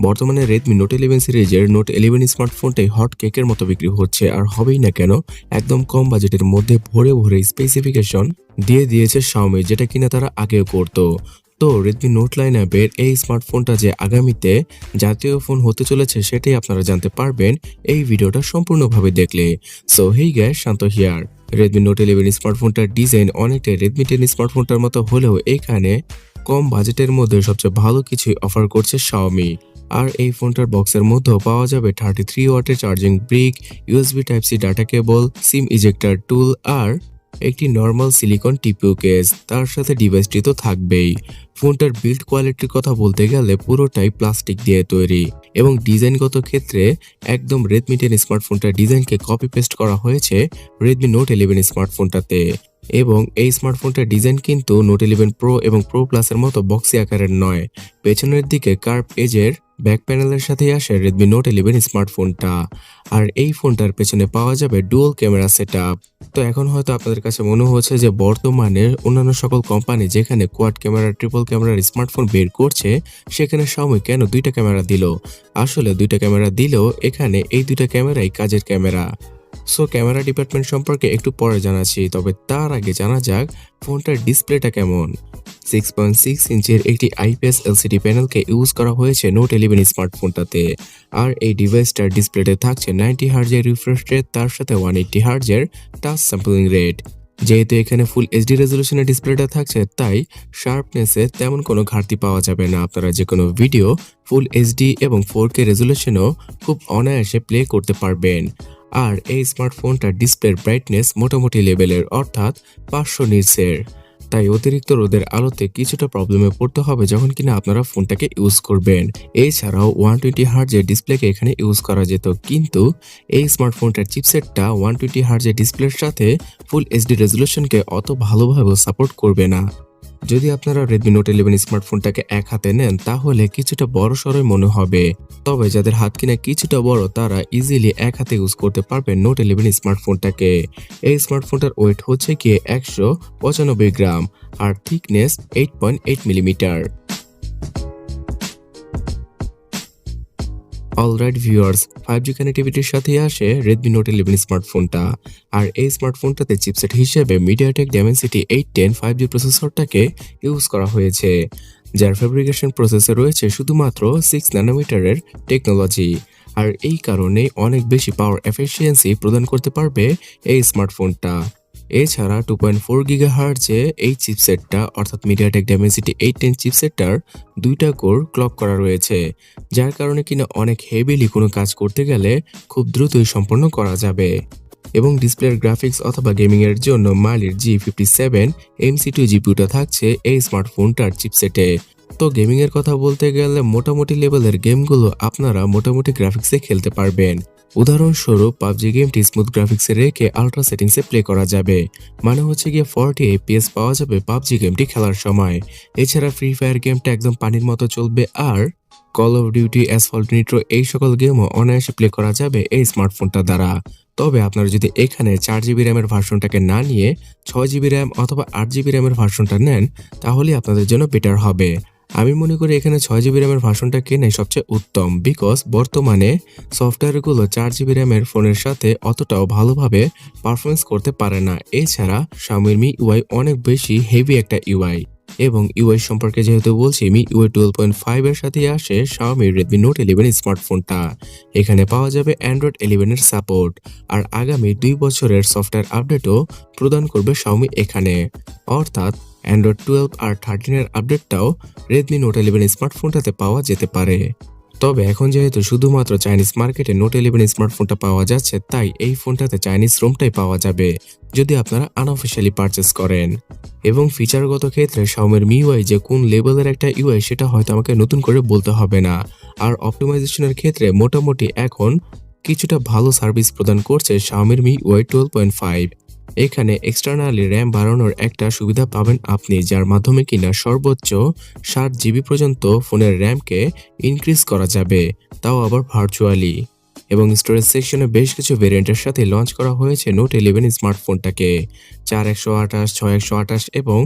বর্তমানে Redmi Note 11 সিরিজের Note 11 স্মার্টফোনটাই hot কেকের মতো বিক্রি হচ্ছে, আর হবেই না কেন। একদম কম বাজেটের মধ্যে ভরে ভরে স্পেসিফিকেশন দিয়ে দিয়েছে Xiaomi, যেটা কিনা তারা আগেও করতো। তো Redmi Note লাইনআপের এই স্মার্টফোনটা যে আগামীতে জাতীয় ফোন হতে চলেছে সেটাই আপনারা জানতে পারবেন এই ভিডিওটা সম্পূর্ণভাবে দেখলে। So hey guys, Shanto here. Redmi Note 11 স্মার্টফোনটার ডিজাইন অনেকটাই Redmi 10 স্মার্টফোনটার মতো হলেও এখানে কম বাজেটের মধ্যে সবচেয়ে ভালো কিছুই অফার করছে Xiaomi। আর এই ফোনটার বক্সের মধ্যেও পাওয়া যাবে 33 ওয়াটের charging brick, USB Type-C data cable, SIM ejector tool আর একটি নর্মাল সিলিকন টিপিউ কেস। তার সাথে ডিভাইসটি তো থাকবেই। ফোনটার বিল্ড কোয়ালিটির কথা বলতে গেলে পুরোটাই প্লাস্টিক দিয়ে তৈরি এবং ডিজাইনগত ক্ষেত্রে একদম Redmi 10 স্মার্টফোনটার ডিজাইনকে কপি পেস্ট করা হয়েছে Redmi Note 11 স্মার্টফোনটাতে। এবং এই স্মার্টফোনটার ডিজাইন কিন্তু Note 11 Pro এবং Pro Plus এর মতো বক্সি আকারের নয়। পেছনের দিকে কার্ভ এজের ব্যাক প্যানেলের সাথেই আসে Redmi Note 11 স্মার্টফোনটা। আর এই ফোনটার পেছনে পাওয়া যাবে ডুয়াল ক্যামেরা সেটআপ। তো এখন হয়তো আপনাদের কাছে মনে হচ্ছে যে বর্তমানে অন্যান্য সকল কোম্পানি যেখানে কোয়াড ক্যামেরা, ট্রিপল ক্যামেরার স্মার্টফোন বের করছে, সেখানে Xiaomi কেন দুইটা ক্যামেরা দিল। আসলে দুইটা ক্যামেরা দিলেও এখানে এই দুইটা ক্যামেরাই কাজের ক্যামেরা। সো ক্যামেরা ডিপার্টমেন্ট সম্পর্কে একটু পরে জানাচ্ছি, তবে তার আগে জানা যাক ফোনটার ডিসপ্লেটা কেমন। 6.6 ইঞ্চের একটি IPS LCD প্যানেলকে ইউজ করা হয়েছে Note 11 স্মার্টফোনটাতে। আর এই ডিভাইসটার ডিসপ্লেতে থাকছে 90 হার্জের রিফ্রেশ রেট, তার সাথে 180 হার্জের টাচ স্যাম্পলিং রেট। যেহেতু এখানে ফুল HD রেজলিউশনের ডিসপ্লেটা থাকছে, তাই শার্পনেসে তেমন কোনো ঘাটতি পাওয়া যাবে না। আপনারা যে কোনো ভিডিও ফুল HD এবং 4K রেজলিউশনেও খুব অনায়াসে প্লে করতে পারবেন। আর এই স্মার্টফোনটার ডিসপ্লের ব্রাইটনেস মোটামুটি লেভেলের, অর্থাৎ 500 নিটসের। তাই অতিরিক্ত রোদের আলোতে কিছুটা প্রবলেমে পড়তে হবে যখন কিনা আপনারা ফোনটাকে ইউজ করবেন। এছাড়াও 120 হার্জের ডিসপ্লেকে এখানে ইউজ করা যেত, কিন্তু এই স্মার্টফোনটার চিপসেটটা 120 হার্জের ডিসপ্লের সাথে ফুল HD রেজলিউশনকে অত ভালোভাবে সাপোর্ট করবে না। যদি আপনারা Redmi Note 11 স্মার্টফোনটাকে এক হাতে নেন তাহলে কিছুটা বড় সড়ই মনে হবে, তবে যাদের হাত কিনা কিছুটা বড় তারা ইজিলি এক হাতে ইউজ করতে পারবেন Note 11 স্মার্টফোনটাকে। এই স্মার্টফোনটার ওয়েট হচ্ছে গিয়ে 195 গ্রাম আর thickness 8.8 millimetre. Alright viewers, 5G কানেক্টিভিটির সাথে আসে Redmi Note 11 স্মার্টফোনটা। আর এই স্মার্টফোনটাতে চিপসেট হিসেবে MediaTek Dimensity 810 5G প্রসেসরটাকে ইউজ করা হয়েছে, যার ফ্যাব্রিকেশন প্রসেসে রয়েছে শুধুমাত্র 6 ন্যানোমিটারের টেকনোলজি। আর এই কারণে অনেক বেশি পাওয়ার এফিসিয়েন্সি প্রদান করতে পারবে এই স্মার্টফোনটা। এছাড়া 2.4 গিগাহার্টজে এই চিপসেটটা অর্থাৎ MediaTek Dimensity 810 চিপসেটটার দুইটা কোর ক্লক করা রয়েছে, যার কারণে কিনা অনেক হেভিলি কোনো কাজ করতে গেলে খুব দ্রুতই সম্পন্ন করা যাবে। এবং ডিসপ্লের গ্রাফিক্স অথবা গেমিং এর জন্য Mali G57 MC2 জিপিইউটা থাকছে এই স্মার্টফোনটার চিপসেটে। তো গেমিং এর কথা বলতে গেলে মোটামুটি লেভেলের গেমগুলো আপনারা মোটামুটি গ্রাফিক্সে খেলতে পারবেন। উদাহরণস্বরূপ PUBG গেমটি স্মুথ গ্রাফিক্সে রেখে আলট্রা সেটিংসে প্লে করা যাবে, মানে হচ্ছে গিয়ে 40 FPS পাওয়া যাবে PUBG গেমটি খেলার সময়। এছাড়া ফ্রি ফায়ার গেমটা একদম পানির মতো চলবে, আর call of duty, asphalt nitro এই সকল গেমও অনায়াসে প্লে করা যাবে এই স্মার্টফোনটা দ্বারা। তবে আপনারা যদি এখানে 4GB র্যামের ভার্সনটাকে না নিয়ে 6GB র্যাম অথবা 8GB র্যামের ভার্সনটা নেন তাহলে আপনাদের জন্য বেটার হবে। আমি মনে করি এখানে 6GB র্যামের ভার্সনটা কেনাই সবচেয়ে উত্তম, বিকজ বর্তমানে সফটওয়্যারগুলো 4GB র্যামের ফোনের সাথে অতটাও ভালোভাবে পারফরমেন্স করতে পারে না। এছাড়া Xiaomi MIUI অনেক বেশি হেভি একটা ইউআই, এবং ইউআই সম্পর্কে যেহেতু বলছি, MIUI 12.5 এর সাথে আসে Xiaomi Redmi Note 11 স্মার্টফোনটা। এখানে পাওয়া যাবে Android 11 এর সাপোর্ট, আর আগামী 2 বছরের সফটওয়্যার আপডেটও প্রদান করবে Xiaomi এখানে, অর্থাৎ Android 12 আর 13 এর আপডেটটাও Redmi Note 11 স্মার্টফোনটাতে পাওয়া যেতে পারে। তবে এখন যেহেতু শুধুমাত্র চাইনিজ মার্কেটে Note 11 স্মার্টফোনটা পাওয়া যাচ্ছে, তাই এই ফোনটাতে চাইনিজ রোমটাই পাওয়া যাবে যদি আপনারা আনঅফিশিয়ালি পারচেস করেন। এবং ফিচারগত ক্ষেত্রে Xiaomi MIUI যে কোন লেভেলের একটা ইউআই সেটা হয়তো আমাকে নতুন করে বলতে হবে না। আর অপটিমাইজেশনের ক্ষেত্রে মোটামুটি এখন কিছুটা ভালো সার্ভিস প্রদান করছে Xiaomi MIUI 12.5। এখানে এক্সটার্নালি র্যাম বাড়ানোর একটা সুবিধা পাবেন আপনি, যার মাধ্যমে কিনা সর্বোচ্চ 7GB পর্যন্ত ফোনের র্যামকে ইনক্রিজ করা যাবে, তাও আবার ভার্চুয়ালি। এবং স্টোরেজ সেকশনে বেশ কিছু ভেরিয়েন্টের সাথে লঞ্চ করা হয়েছে নোট 11 স্মার্টফোনটাকে। 4128, 6128 এবং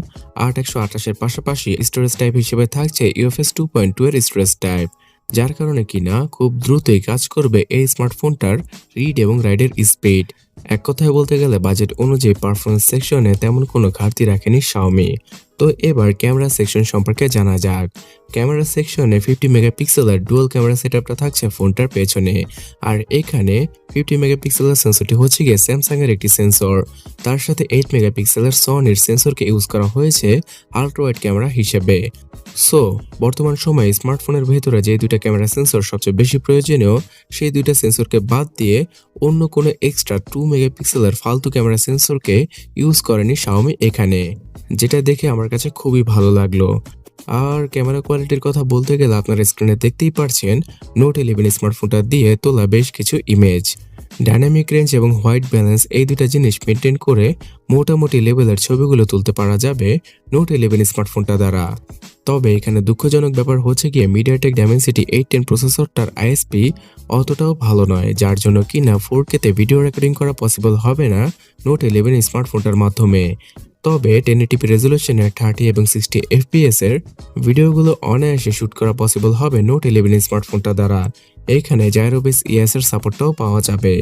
8128 এর পাশাপাশি স্টোরেজ টাইপ হিসেবে থাকছে UFS 2.2 এর স্টোরেজ টাইপ, যার কারণে কিনা খুব দ্রুতই কাজ করবে এই স্মার্টফোনটার রিড এবং রাইডের স্পিড। এক কথায় বলতে গেলে বাজেট অনুযায়ী পারফরমেন্স সেকশনে তেমন কোনো ঘাটতি রাখেনি শাওমি। তো এবার ক্যামেরা সেকশন সম্পর্কে জানা যাক। ক্যামেরা সেকশনে 50 মেগাপিক্সেলের ডুয়াল ক্যামেরা সেটআপটা থাকছে ফোনটার পেছনে। আর এখানে 50 মেগাপিক্সেলের সেন্সরটি হচ্ছে গিয়ে স্যামসাং এর একটি সেন্সর। তার সাথে 8 মেগাপিক্সেলের সনির সেন্সরকে ইউজ করা হয়েছে আল্ট্রা ওয়াইড ক্যামেরা হিসেবে। সো বর্তমান সময়ে স্মার্টফোনের ভেতরে যে দুইটা ক্যামেরা সেন্সর সবচেয়ে বেশি প্রয়োজনীয়, সেই দুইটা সেন্সরকে বাদ দিয়ে অন্য কোনো এক্সট্রা 2 মেগাপিক্সেলের ফালতু ক্যামেরা সেন্সরকে ইউজ করেনি শাওমি এখানে, যেটা দেখে আমার কাছে খুবই ভালো লাগলো। আর ক্যামেরা কোয়ালিটির কথা বলতে গেলে আপনারা স্ক্রিনে দেখতেই পারছেন নোট 11 স্মার্টফোনটা দিয়ে তোলা বেশ কিছু ইমেজ। ডাইনামিক রেঞ্জ এবং হোয়াইট ব্যালেন্স এই দুটা জিনিস মেনটেন করে মোটামুটি লেভেলের ছবিগুলো তুলতে পারা যাবে নোট 11 স্মার্টফোনটা দ্বারা। তবে এখানে দুঃখজনক ব্যাপার হচ্ছে গিয়ে মিডিয়াটেক ডাইমেনসিটি 810 প্রসেসরটার আইএসপি অতটাও ভালো নয়, যার জন্য কিনা 4K তে ভিডিও রেকর্ডিং করা পসিবল হবে না নোট 11 স্মার্টফোনটার মাধ্যমে। তবে 1080p রেজুলেশনে 30 এবং 60 FPS এর ভিডিওগুলো অনায়াসে শুট করা পসিবল হবে নোট 11 স্মার্টফোনটা দ্বারা। এইখানে জাইরোবেস ইএস এর সাপোর্টটাও পাওয়া যাবে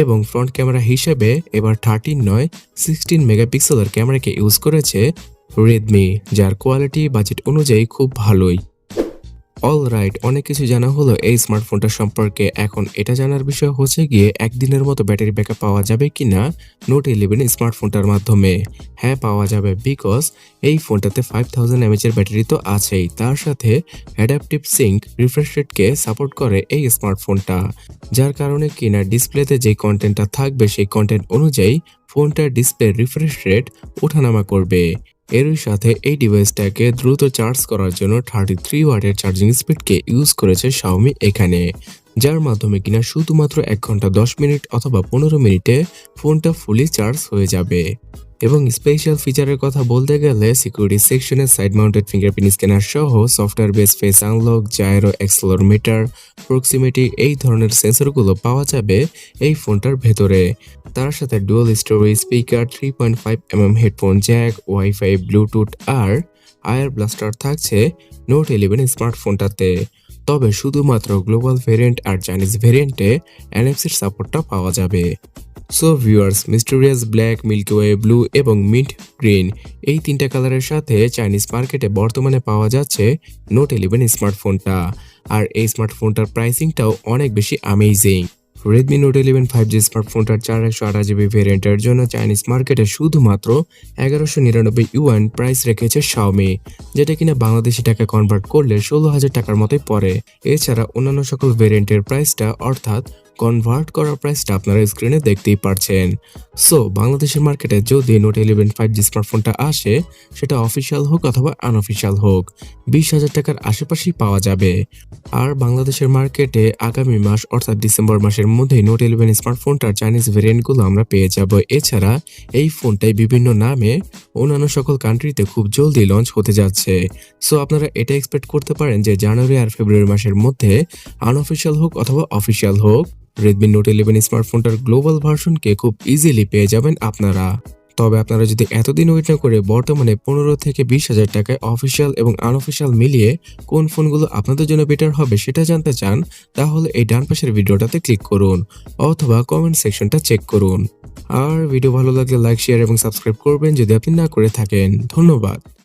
এবং ফ্রন্ট ক্যামেরা হিসেবে এবার 13 নয় 16 মেগাপিক্সেলের ক্যামেরাকে ইউজ করেছে রেডমি, যার কোয়ালিটি বাজেট অনুযায়ী খুব ভালোই। অলরাইট, অনেক কিছু জানা হলো এই স্মার্টফোনটা সম্পর্কে। এখন এটা জানার বিষয় হচ্ছে গিয়ে একদিনের মতো ব্যাটারি ব্যাকআপ পাওয়া যাবে কিনা নোট 11 স্মার্টফোনটার মাধ্যমে। হ্যাঁ, পাওয়া যাবে, বিকজ এই ফোনটাতে 5000 mAh এর ব্যাটারি তো আছেই, তার সাথে অ্যাডাপটিভ সিঙ্ক রিফ্রেশ রেটকে সাপোর্ট করে এই স্মার্টফোনটা, যার কারণে কিনা ডিসপ্লেতে যে কন্টেন্টটা থাকবে সেই কন্টেন্ট অনুযায়ী ফোনটার ডিসপ্লে রিফ্রেশ রেট ওঠানামা করবে। এরই সাথে এই ডিভাইসটাকে দ্রুত চার্জ করার জন্য 33 ওয়াটের চার্জিং স্পিডকে ইউজ করেছে শাওমি এখানে, যার মাধ্যমে কিনা শুধুমাত্র 1 ঘন্টা 10 মিনিট অথবা 15 মিনিটে ফোনটা ফুলি চার্জ হয়ে যাবে। এবং স্পেশাল ফিচারের কথা বলতে গেলে সিকিউরিটি সেকশনে সাইড মাউন্টেড ফিঙ্গারপ্রিন্ট স্ক্যানার সহ software base face unlock, gyro accelerometer, proximity এই ধরনের সেন্সরগুলো পাওয়া যাবে এই ফোনটার ভেতরে। তার সাথে dual stereo speaker, 3.5mm headphone jack, wifi, Bluetooth আর আয়ার ব্লাস্টার থাকছে নোট 11 স্মার্টফোনটাতে। তবে শুধুমাত্র গ্লোবাল ভেরিয়েন্ট আর চাইনিজ ভেরিয়েন্টে এনএফসির সাপোর্টটা পাওয়া যাবে। So viewers, mysterious black, milky way blue এবং মিন্ট গ্রিন এই তিনটা কালারের সাথে চাইনিজ মার্কেটে বর্তমানে পাওয়া যাচ্ছে নোট 11 স্মার্টফোনটা। আর এই স্মার্টফোনটার প্রাইসিংটাও অনেক বেশি amazing. Redmi note 11 5G স্মার্টফোনটার 4128GB ভেরিয়েন্টের জন্য চাইনিজ মার্কেটে শুধুমাত্র 1199 ইউয়ান প্রাইস রেখেছে শাওমি, যেটা কিনা বাংলাদেশি টাকা কনভার্ট করলে 16,000 টাকার মতোই পড়ে। এছাড়া অন্যান্য সকল ভেরিয়েন্টের প্রাইসটা অর্থাৎ কনভার্ট করার প্রাইসটা আপনারা স্ক্রিনে দেখতেই পারছেন। সো বাংলাদেশের মার্কেটে যদি নোট 11 5G স্মার্টফোনটা আসে, সেটা অফিসিয়াল হোক অথবা আনঅফিসিয়াল হোক, 20,000 টাকার আশেপাশেই পাওয়া যাবে। আর বাংলাদেশের মার্কেটে আগামী মাস অর্থাৎ ডিসেম্বর মাসের মধ্যেই নোট 11 স্মার্টফোনটার চাইনিজ ভেরিয়েন্টগুলো আমরা পেয়ে যাব। এছাড়া এই ফোনটাই বিভিন্ন নামে অন্যান্য সকল কান্ট্রিতে খুব জলদি লঞ্চ হতে যাচ্ছে। সো আপনারা এটা এক্সপেক্ট করতে পারেন যে জানুয়ারি আর ফেব্রুয়ারি মাসের মধ্যে আনঅফিসিয়াল হোক অথবা অফিসিয়াল হোক, রেডমি নোট 11 স্মার্টফোনটার গ্লোবাল ভার্সনকে খুব ইজিলি পেয়ে যাবেন আপনারা। তবে আপনারা যদি এতদিন ওয়েট না করে বর্তমানে 15 থেকে 20,000 টাকায় অফিসিয়াল এবং আনঅফিসিয়াল মিলিয়ে কোন ফোনগুলো আপনাদের জন্য বেটার হবে সেটা জানতে চান, তাহলে এই ডান পাশের ভিডিওটাতে ক্লিক করুন অথবা কমেন্ট সেকশনটা চেক করুন। আর ভিডিও ভালো লাগলে লাইক, শেয়ার এবং সাবস্ক্রাইব করবেন যদি আপনি না করে থাকেন। ধন্যবাদ।